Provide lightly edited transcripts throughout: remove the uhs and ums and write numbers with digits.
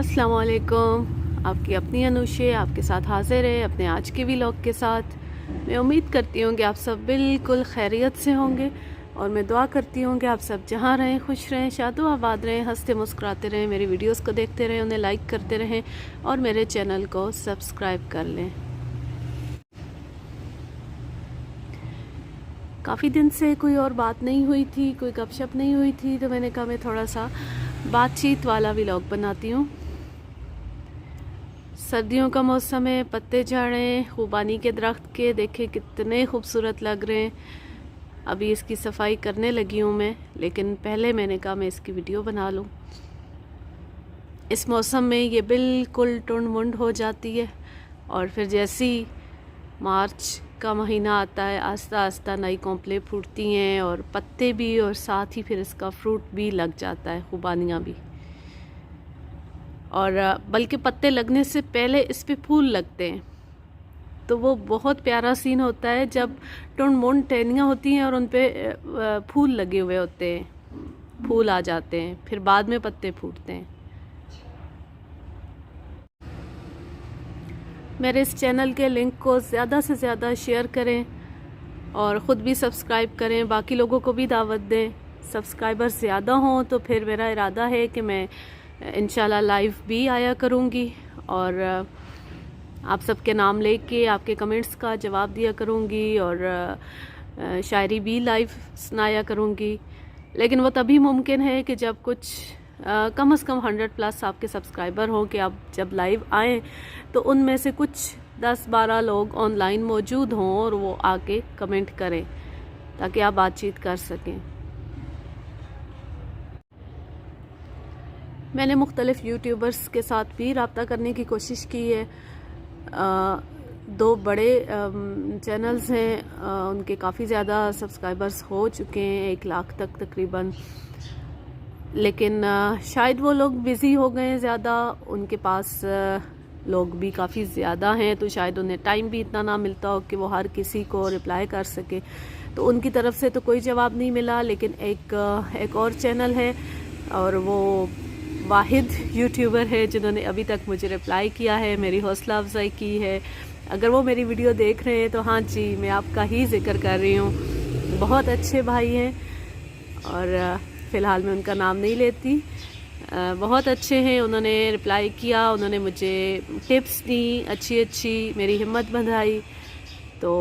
अस्सलाम वालेकुम। आपकी अपनी अनुशे आपके साथ हाजिर है अपने आज के व्लॉग के साथ। मैं उम्मीद करती हूँ कि आप सब बिल्कुल खैरियत से होंगे और मैं दुआ करती हूँ कि आप सब जहाँ रहें खुश रहें, शादो आबाद रहें, हंसते मुस्कुराते रहें, मेरी वीडियोस को देखते रहें, उन्हें लाइक करते रहें और मेरे चैनल को सब्सक्राइब कर लें। काफ़ी दिन से कोई और बात नहीं हुई थी, कोई गपशप नहीं हुई थी, तो मैंने कहा मैं थोड़ा सा बातचीत वाला व्लॉग बनाती हूँ। सर्दियों का मौसम है, पत्ते झड़ रहे हैं, खुबानी के दरख्त के देखे कितने खूबसूरत लग रहे हैं। अभी इसकी सफाई करने लगी हूँ मैं, लेकिन पहले मैंने कहा मैं इसकी वीडियो बना लूँ। इस मौसम में ये बिल्कुल टुंड मुंड हो जाती है और फिर जैसे ही मार्च का महीना आता है आस्ता आस्ता नई कॉम्प्लें फूटती हैं और पत्ते भी, और साथ ही फिर इसका फ्रूट भी लग जाता है, खुबानियाँ भी। और बल्कि पत्ते लगने से पहले इस पे फूल लगते हैं, तो वो बहुत प्यारा सीन होता है जब टुंड मुंड टहनियाँ होती हैं और उन पे फूल लगे हुए होते हैं, फूल आ जाते हैं, फिर बाद में पत्ते फूटते हैं। मेरे इस चैनल के लिंक को ज़्यादा से ज़्यादा शेयर करें और ख़ुद भी सब्सक्राइब करें, बाकी लोगों को भी दावत दें। सब्सक्राइबर्स ज़्यादा हों तो फिर मेरा इरादा है कि मैं इंशाल्लाह लाइव भी आया करूँगी और आप सबके नाम लेके आपके कमेंट्स का जवाब दिया करूँगी और शायरी भी लाइव सुनाया करूँगी। लेकिन वो तभी मुमकिन है कि जब कुछ कम से कम 100+ आपके सब्सक्राइबर हों कि आप जब लाइव आएँ तो उनमें से कुछ 10-12 लोग ऑनलाइन मौजूद हों और वो आके कमेंट करें ताकि आप बातचीत कर सकें। मैंने मुख्तलिफ़ यूट्यूबर्स के साथ भी रब्ता करने की कोशिश की है। 2 बड़े चैनल्स हैं, उनके काफ़ी ज़्यादा सब्सक्राइबर्स हो चुके हैं, 1 लाख तक तकरीबन। लेकिन शायद वो लोग बिज़ी हो गए हैं ज़्यादा, उनके पास लोग भी काफ़ी ज़्यादा हैं, तो शायद उन्हें टाइम भी इतना ना मिलता हो कि वो हर किसी को रिप्लाई कर सके, तो उनकी तरफ से तो कोई जवाब नहीं मिला। लेकिन एक और चैनल है और वो वाहिद यूट्यूबर है जिन्होंने अभी तक मुझे रिप्लाई किया है, मेरी हौसला अफजाई की है। अगर वो मेरी वीडियो देख रहे हैं तो हाँ जी, मैं आपका ही जिक्र कर रही हूँ। बहुत अच्छे भाई हैं और फ़िलहाल मैं उनका नाम नहीं लेती। बहुत अच्छे हैं, उन्होंने रिप्लाई किया, उन्होंने मुझे टिप्स दी अच्छी मेरी हिम्मत बंधाई। तो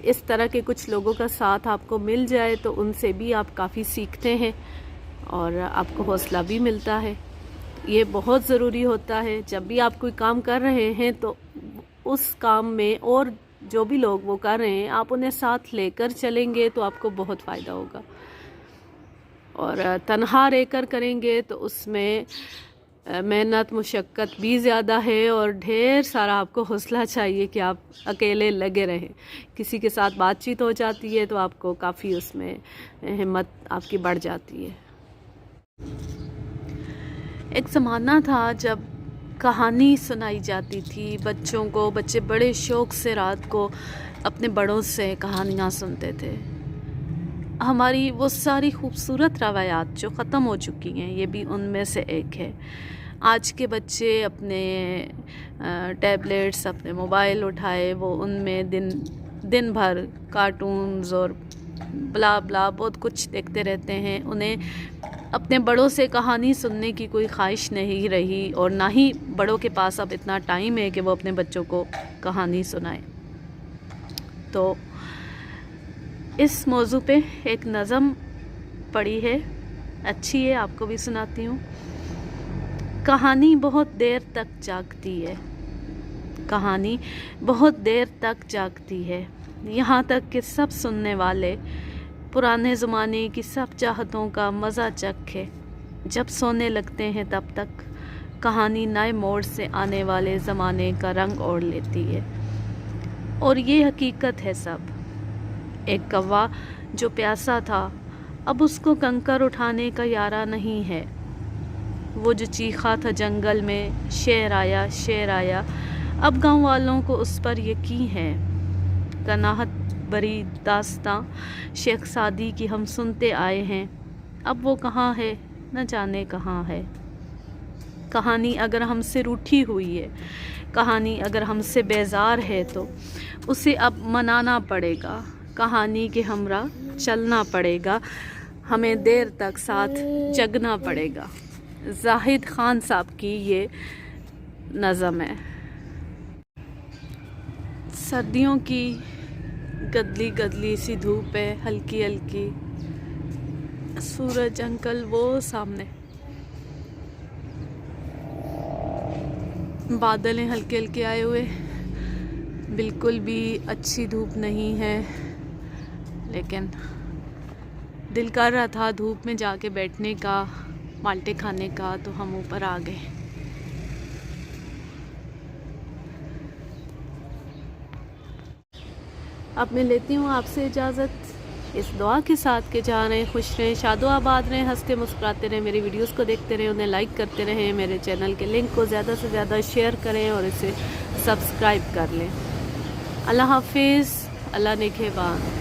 इस तरह के कुछ लोगों का साथ आपको मिल जाए तो उनसे भी आप काफ़ी सीखते हैं और आपको हौसला भी मिलता है। ये बहुत ज़रूरी होता है, जब भी आप कोई काम कर रहे हैं तो उस काम में और जो भी लोग वो कर रहे हैं आप उन्हें साथ लेकर चलेंगे तो आपको बहुत फ़ायदा होगा। और तन्हा रहकर करेंगे तो उसमें मेहनत मुशक्क़त भी ज़्यादा है और ढेर सारा आपको हौसला चाहिए कि आप अकेले लगे रहें। किसी के साथ बातचीत हो जाती है तो आपको काफ़ी उसमें हिम्मत आपकी बढ़ जाती है। एक ज़माना था जब कहानी सुनाई जाती थी बच्चों को, बच्चे बड़े शौक़ से रात को अपने बड़ों से कहानियाँ सुनते थे। हमारी वो सारी खूबसूरत रवायात जो ख़त्म हो चुकी हैं, ये भी उनमें से एक है। आज के बच्चे अपने टैबलेट्स, अपने मोबाइल उठाए, वो उनमें दिन भर कार्टून्स और ब्ला ब्ला बहुत कुछ देखते रहते हैं। उन्हें अपने बड़ों से कहानी सुनने की कोई ख्वाहिश नहीं रही और ना ही बड़ों के पास अब इतना टाइम है कि वो अपने बच्चों को कहानी सुनाएं। तो इस मौजू पे एक नज़म पढ़ी है, अच्छी है, आपको भी सुनाती हूँ। कहानी बहुत देर तक जागती है, कहानी बहुत देर तक जागती है, यहाँ तक कि सब सुनने वाले पुराने ज़माने की सब चाहतों का मज़ा चखे। जब सोने लगते हैं तब तक कहानी नए मोड़ से आने वाले ज़माने का रंग ओढ़ लेती है। और ये हकीकत है सब। एक कौवा जो प्यासा था अब उसको कंकर उठाने का यारा नहीं है। वो जो चीखा था जंगल में शेर आया, अब गांव वालों को उस पर यकीन है। कनाहत बरी दास्तां शेख सादी की हम सुनते आए हैं, अब वो कहाँ है न जाने कहाँ है। کہانی اگر ہم سے روٹھی ہوئی ہے، کہانی اگر ہم سے بیزار ہے تو اسے اب منانا پڑے گا، کہانی کے ہمراہ چلنا پڑے گا، ہمیں دیر تک ساتھ جگنا پڑے گا۔ زاہد خان صاحب کی یہ نظم ہے۔ سردیوں کی گدلی گدلی سی دھوپ ہے، ہلکی ہلکی، سورج انکل وہ سامنے، بادل ہیں ہلکے ہلکے آئے ہوئے، بالکل بھی اچھی دھوپ نہیں ہے، لیکن دل کر رہا تھا دھوپ میں جا کے بیٹھنے کا، مالٹے کھانے کا، تو ہم اوپر آ گئے۔ اب میں لیتی ہوں آپ سے اجازت، اس دعا کے ساتھ کہ جہاں رہیں خوش رہیں، شاد و آباد رہیں، ہنستے مسکراتے رہیں، میری ویڈیوز کو دیکھتے رہیں، انہیں لائک کرتے رہیں، میرے چینل کے لنک کو زیادہ سے زیادہ شیئر کریں اور اسے سبسکرائب کر لیں۔ اللہ حافظ، اللہ نگہبان۔